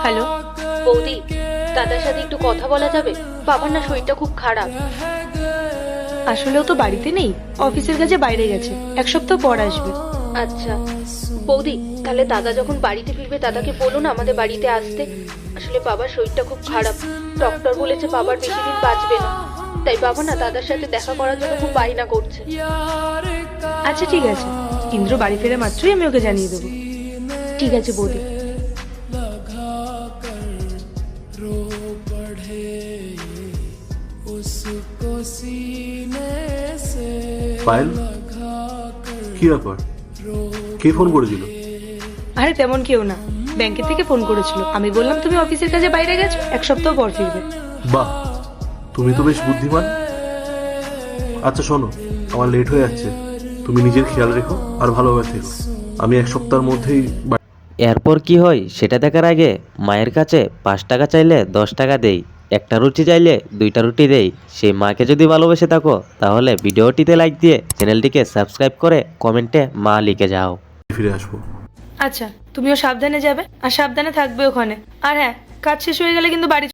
Hello বৌদি, দাদার সাথে একটু কথা বলা যাবে? বাবার না শরীরটা খুব খারাপ। আসলেও তো বাড়িতে নেই, অফিসের কাজে বাইরে গেছে, এক সপ্তাহ পর আসবে। আচ্ছা বৌদি, তাহলে দাদা যখন বাড়িতে ফিরবে দাদাকে বলো না আমাদের বাড়িতে আসতে। আসলে বাবার শরীরটা খুব খারাপ, ডক্টর বলেছে বাবার বেশি দিন বাঁচবে না। তাই বাবা না দাদার সাথে দেখা করার জন্য খুব বায়না করছে। আচ্ছা ঠিক আছে, ইন্দ্র বাড়ি ফেরা মাত্রই আমি ওকে জানিয়ে দেবো। ঠিক আছে বৌদি। পায়েল, কি ব্যাপার? কে ফোন করেছিল? আরে তেমন কেউ না, ব্যাংকের থেকে ফোন করেছিল। আমি বললাম তুমি অফিসের কাজে বাইরে গেছো, এক সপ্তাহ পর ফিরবে। বাহ, তুমি তো বেশ বুদ্ধিমান। আচ্ছা শোনো, আমার লেট হয়ে যাচ্ছে, তুমি নিজের খেয়াল রেখো আর ভালোভাবে থেকো। আমি এক সপ্তাহের মধ্যেই এরপর কি হয় সেটা দেখার আগে মায়ের কাছে 5 টাকা চাইলে 10 টাকা দেই, একটা রুটি চাইলে 2টা রুটি দেই। সেই মাকে যদি ভালোবেসে থাকো তাহলে ভিডিওটিতে লাইক দিয়ে চ্যানেলটিকে সাবস্ক্রাইব করে কমেন্টে মা লিখে যাও। ফিরে আসবো। আচ্ছা, তুমিও সাবধানে যাবে আর সাবধানে থাকবে ওখানে। আর হ্যাঁ, কাজ শেষ হয়ে গেলে কিন্তু বাড়ি